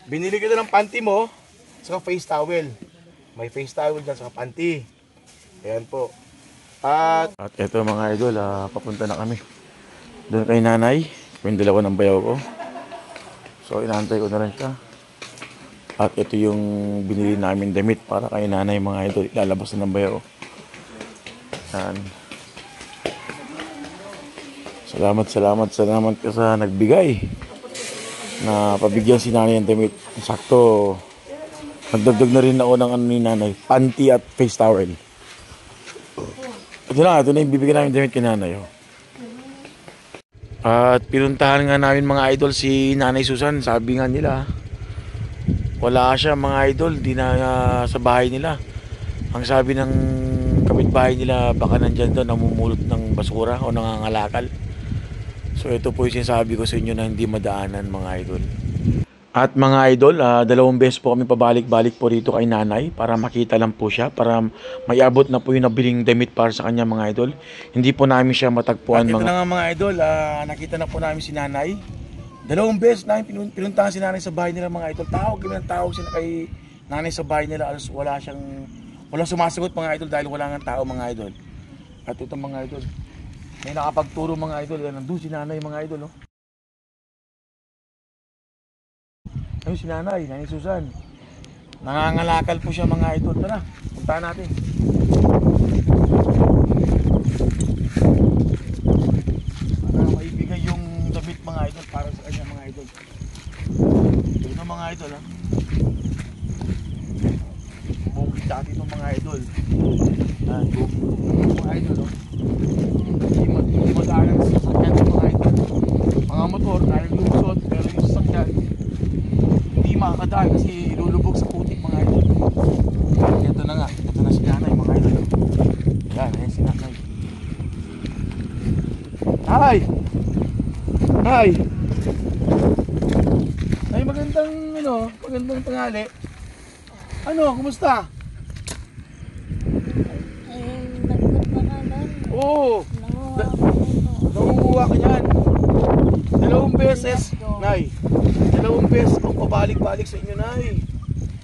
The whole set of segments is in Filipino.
Binili kita ng panty mo, saka face towel. May face towel dyan, saka panty. Ayan po. At eto mga idol, papunta na kami. Doon kay nanay, yung dalawa ng bayaw ko. So inaantay ko na rin siya. At ito yung binili namin damit para kay nanay mga idol. Ilalabas na ng bayaw. Ayan. Salamat ka sa nagbigay na pabigyan si nanay ng damit. Sakto, nagdagdag na rin ako ng ano ni nanay, panty at face towel. Ito na yung bibigyan namin damit kay nanay. At pinuntahan nga namin mga idol si Nanay Susan. Sabi nga nila wala siya mga idol, di na sa bahay nila. Ang sabi ng kapitbahay nila, baka nandyan doon namumulot ng basura o nangangalakal. So ito po yung sinasabi ko sa inyo na hindi madaanan mga idol. At mga idol, 2 beses po kami pabalik-balik po rito kay nanay para makita lang po siya, para maiabot na po yung nabiling damit para sa kanya mga idol. Hindi po namin siya matagpuan. At ito na nga mga idol, nakita na po namin si nanay. 2 beses namin pinuntahan si nanay sa bahay nila mga idol. Tawag sila kay nanay sa bahay nila. Walang sumasagot mga idol dahil wala nga tao mga idol. At ito mga idol, may nakapagturo mga idol. Nandun si nanay mga idol. Ayun si nanay Susan. Nangangalakal po siya mga idol. Tara, puntahan natin. Para maibigay yung damit mga idol para sa kanya mga idol. Ito na mga idol bukit dati itong mga idol. Mga idol hindi madaanan sa sasakyan ng mga idol. Mga motor kaya lumusot, pero yung sasakyan hindi makakadaan kasi ilulubog sa putik mga idol. Ito na si nanay mga idol. Ayan si nanay. Hi! Ay, magandang tanghali. Kumusta? Oo. Nangunguha ka niyan. 2 beses, nay. 2 beses ako pabalik-balik sa inyo, nay.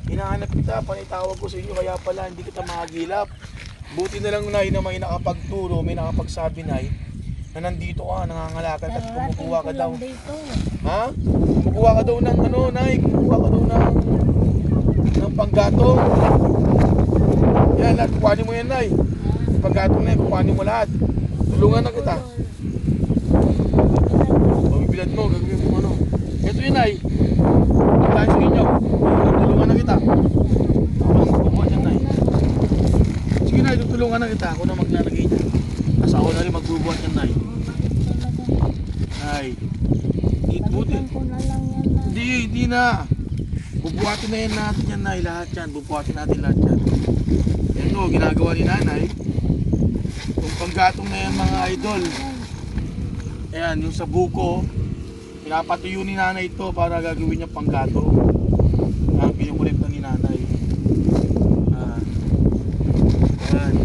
Hinahanap kita, panitawag ko sa inyo, kaya pala hindi kita makagilap. Buti na lang, nay, na may nakapagturo, may nakapagsabi, nay, na nandito ka, nangangalakal ka, kumukuha ka daw. Ha? Kumukuha ka daw ng nay, kumukuha ka daw ng panggatong. Yan, lahat, kukuhanin mo yan, nay. Panggatong na yan, kukuhanin mo lahat. Tulungan na kita. Pagbibilad mo, gagawin mo Ito yun, nay. Pagkain sa inyo. Tulungan na kita. Ako na magbubuhat yan, nay. Sige, nay, tutulungan na kita. Ako na maglalagay niya. Tapos ako na rin magbubuhat yan, nay. Nay. Buti. Hindi na. Bubuhatin na yan natin yan, nay. Lahat yan. Bubuhatin natin lahat yan. Ito, ginagawa ni nanay. Yung panggatong na yan, mga idol. Ayan, yung sa buko. Pinapatuyo ni nanay ito para gagawin niya panggatong. Pinukulit na ni nanay. Ayan.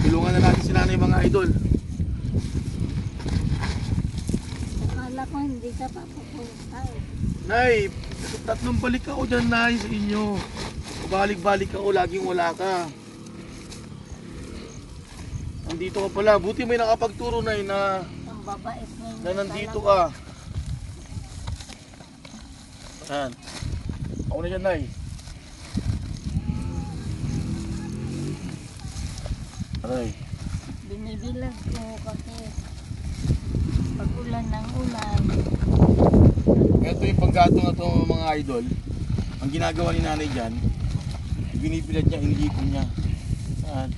Tulungan na natin si nanay mga idol. Akala ko hindi ka papupunta. Nay, 3 balik ako dyan, nay, sa inyo. Balik-balik ako, laging wala ka. Nandito ka pala. Buti may nakapagturo, nay, na nandito ka. Ayan. Ako na dyan, nay. Aray. Binibilang ko kasi pag ulan ng ulan. Ito yung panggatong na ito mga idol. Ang ginagawa ni nanay dyan, binibilad niya, inilipon niya. Ayan.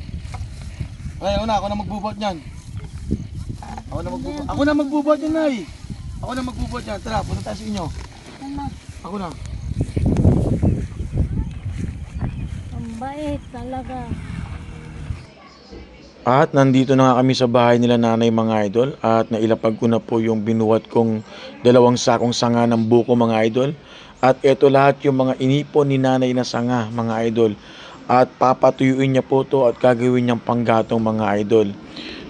Ay, ako na magbubuhat niyan. Ako na magbubuhat yan, nay. Ako na magbubuhat yan. Tara, punta tayo sa inyo. Ako na. Ang bait talaga. At nandito na nga kami sa bahay nila nanay mga idol. At nailapag ko na po yung binuhat kong 2 sakong sanga ng buko mga idol. At ito lahat yung mga inipon ni nanay na sanga mga idol. At papatuyuin niya po to at gagawin niyang panggatong mga idol.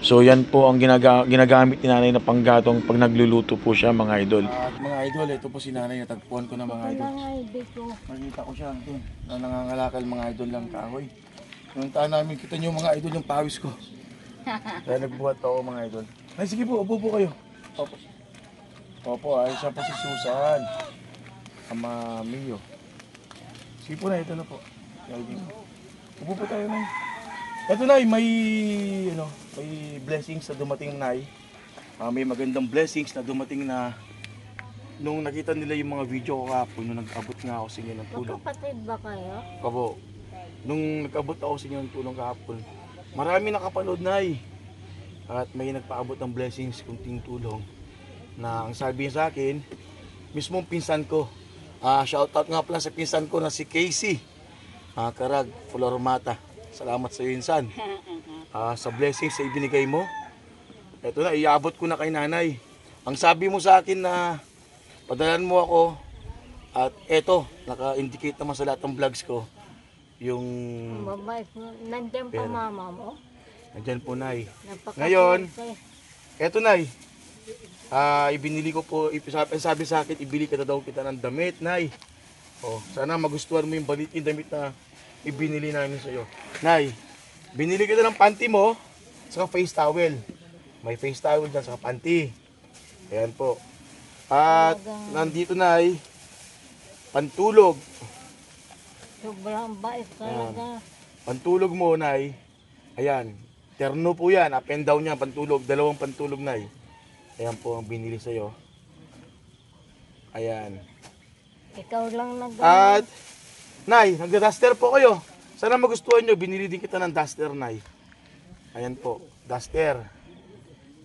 So yan po ang ginagamit ni nanay na panggatong pag nagluluto po siya mga idol. At mga idol, ito po si nanay, natagpuan ko na mga idol. Wala nga hindi ko. Nakita ko siya doon, na nangangalakal mga idol lang kahoy. Nuntaan namin, kita niyo mga idol yung pawis ko. Kaya nagbuhat ako mga idol. Ay sige po, upo po kayo. Opo. Opo, ay siya po si Susan. Ama Mio. Sige po na, ito na po. Upo po tayo na. Ito na, may blessings na dumating na. May magandang blessings na dumating na nung nakita nila yung mga video ko kahapon, nung nag-abot nga ako sa inyo ng tulong. Magkapatid ba kayo? Kabo, nung nag-abot ako sa inyo ng tulong kahapon, marami nakapanood na at may nagpaabot ng blessings, kunting tulong na ang sabi niya sa akin, mismong pinsan ko. Shoutout nga pala sa pinsan ko na si Casey Karag, Flormata. Salamat sa iyo, insan. Sa blessings na ibinigay mo. Ito na, iabot ko na kay nanay. Ang sabi mo sa akin na padalan mo ako at eto, naka-indicate naman sa lahat ng vlogs ko yung Mabait mo. Nandiyan pa Pero- mama mo? nandyan po, nay. Napakaswerte. Ngayon, eto, nay. Ibinili ko po, sabi sa akin, ibili ka na daw kita ng damit, nay. Sana magustuhan mo yung damit na ibinili namin sa iyo. Nay, binili kita ng panty mo, saka face towel. May face towel dyan, saka panty. Ayan po. At nandito, nay, pantulog. Sobrang bait talaga. Pantulog mo, nay. Ayan. Terno po yan. Up and down yan. Pantulog. Dalawang pantulog, nay. Ayan po ang binili sa'yo. Ayan. Ikaw lang At, nay, nagda-duster po kayo. Sana magustuhan nyo. Binili din kita ng duster, nay. Ayan po. Duster.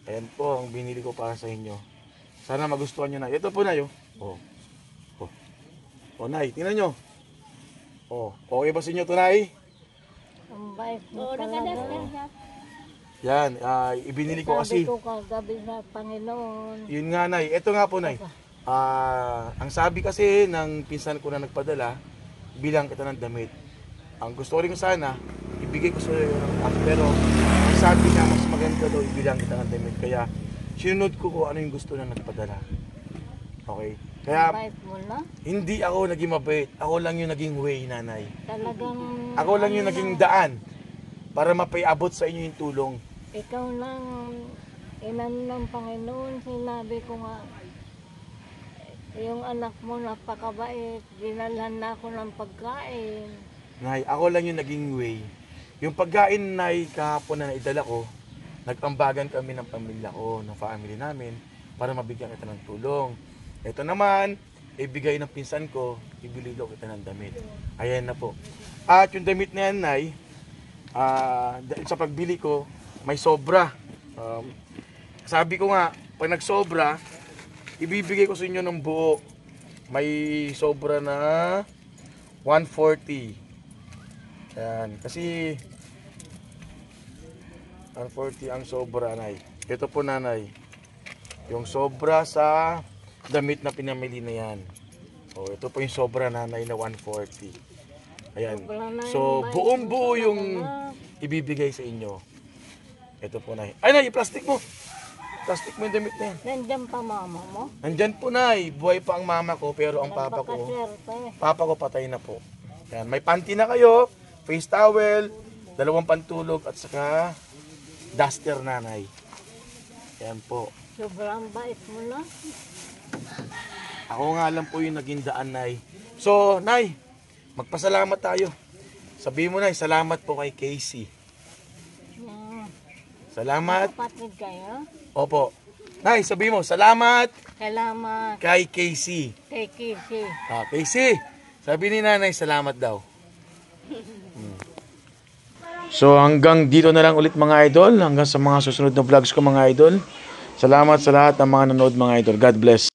Ayan po ang binili ko para sa inyo. Sana magustuhan nyo, nay. Ito po, nay. Nay. Tingnan nyo. Okay ba sa inyo ito, nay? Ang bait mo talaga. Yan. Ibinili ko kasi. Sabi ko kagabi sa Panginoon. Yun nga, nay. Ito nga po, nay. Ang sabi kasi ng pinsan ko na nagpadala, bilang kita ng damit. Ang gusto ko rin sana, ibigay ko sa iyo ng pero ang sabi niya, mas maganda daw ibilang kita ng damit. Kaya, sinunod ko kung ano yung gusto na nagpadala. Okay? Kaya, Bait mo na. hindi ako naging mabait. Ako lang yung naging way, nanay. Talagang Ako lang yung naging daan para mapaiabot sa inyo yung tulong. ikaw lang inan ng Panginoon. Sinabi ko nga, yung anak mo napakabait. Dinalhan na ako ng pagkain. Nay, ako lang yung naging way. Yung pagkain, nay, kahapon na naidala ko, nagtambagan kami ng pamilya ko, ng family namin, para mabigyan kita ng tulong. Ito naman, ibigay ng pinsan ko, ibili daw kita ng damit. Ayan na po. At yung damit na yan, nay, dahil sa pagbili ko, may sobra. Sabi ko nga, pag nagsobra, ibibigay ko sa inyo ng buo. May sobra na 140. Ayan. Kasi 140 ang sobra, nay. Ito po, nanay. Yung sobra sa damit na pinamili na yan. Ito po yung sobra, nanay, na 140. Ayan. So, buong buo yung ibibigay sa inyo. Ito po, nay. Ay, nay, plastic mo. Plastic mo yung damit na yan. Nandiyan pa mama mo? Nandyan po, nay. Buhay pa ang mama ko, pero ang papa ko, Napakaswerte. patay na po. Yan, may panty na kayo, face towel, 2 pantulog at saka duster, nanay. Yan po. Sobrang bait mo na. Ako nga lang po yung naging daan, nay. So, nay, magpasalamat tayo. Sabihin mo, nay, salamat po kay Casey. Yeah. Salamat. Kapatid kayo? Opo. Nay, sabihin mo, salamat Salamat kay Casey. kay Kisi. Casey, sabi ni nanay, salamat daw. So hanggang dito na lang ulit mga idol, hanggang sa mga susunod na vlogs ko mga idol. Salamat sa lahat ng mga nanood mga idol. God bless.